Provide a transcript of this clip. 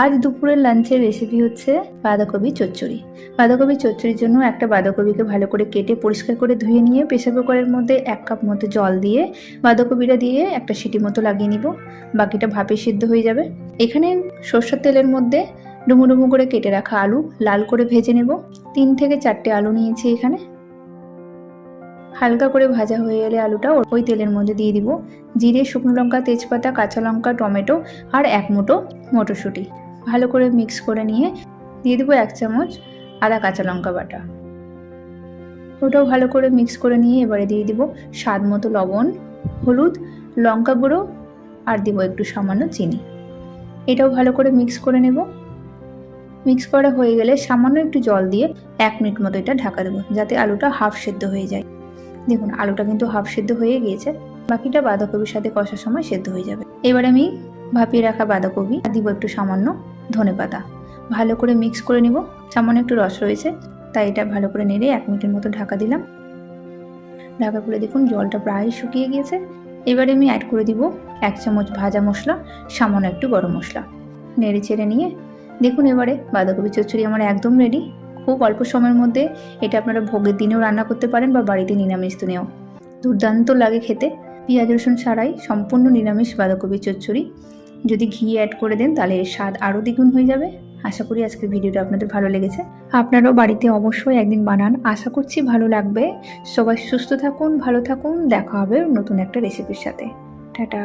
আজ দুপুরের লাঞ্চের রেসিপি হচ্ছে বাঁধাকপি চচ্চড়ি। বাঁধাকপি চচ্চড়ির জন্য একটা বাঁধাকপিকে ভালো করে কেটে পরিষ্কার করে ধুয়ে নিয়ে প্রেসার কুকারের মধ্যে 1 কাপ মতো জল দিয়ে বাঁধাকপিটা দিয়ে একটা সিটি মতো লাগিয়ে নিব। বাকিটা ভাপে সিদ্ধ হয়ে যাবে। এখানে সরষের তেলের মধ্যে ডুমো ডুমো করে কেটে রাখা আলু লাল করে ভেজে নেব। 3 থেকে 4টে আলু নিয়েছি এখানে। হালকা করে ভাজা হয়ে গেলে আলুটা ওই তেলের মধ্যে দিয়ে দিব জিরে, শুকনো লঙ্কা, তেজপাতা, কাঁচা লঙ্কা, টমেটো আর 1 মুঠো মটরশুঁটি। ভালো করে মিক্স করে নিয়ে দিয়ে দেবো 1 চামচ আদা কাঁচা লঙ্কা বাটা। ওটাও ভালো করে মিক্স করে নিয়ে এবারে দিয়ে দিব স্বাদ মতো লবণ, হলুদ, লঙ্কা গুঁড়ো আর দিব একটু সামান্য চিনি। এটাও ভালো করে মিক্স করে নেব। মিক্স করা হয়ে গেলে সামান্য একটু জল দিয়ে 1 মিনিট মতো এটা ঢাকা দেবো যাতে আলুটা হাফ সেদ্ধ হয়ে যায়। দেখুন আলুটা কিন্তু হাফ সেদ্ধ হয়ে গিয়েছে। বাকিটা বাঁধাকপির সাথে কষার সময় সেদ্ধ হয়ে যাবে। এবারে আমি ভাপিয়ে রাখা বাঁধাকপি আর দিব একটু সামান্য ধনেপাতা। ভালো করে মিক্স করে নিব। সামান্য একটু রস রয়েছে তাই এটা ভালো করে নেড়ে 1 মিনিটের মতো ঢাকা দিলাম। ঢাকা করে দেখুন জলটা প্রায় শুকিয়ে গিয়েছে। এবারে আমি অ্যাড করে দিব 1 চামচ ভাজা মশলা, সামান্য একটু গরম মশলা। নেড়ে চেড়ে নিয়ে দেখুন এবারে বাঁধাকপি চচ্চড়ি আমার একদম রেডি। খুব অল্প সময়ের মধ্যে এটা আপনারা ভোগের দিনেও রান্না করতে পারেন বা বাড়িতে নিরামিষ দিনেও। দুর্দান্ত লাগে খেতে। পেঁয়াজ রসুন ছাড়াই সম্পূর্ণ নিরামিষ বাঁধাকপি চচ্চড়ি। যদি ঘি অ্যাড করে দেন তাহলে এর স্বাদ আরও দ্বিগুণ হয়ে যাবে। আশা করি আজকের ভিডিওটা আপনাদের ভালো লেগেছে। আপনারাও বাড়িতে অবশ্যই একদিন বানান, আশা করছি ভালো লাগবে। সবাই সুস্থ থাকুন, ভালো থাকুন। দেখা হবে নতুন একটা রেসিপির সাথে। টাটা।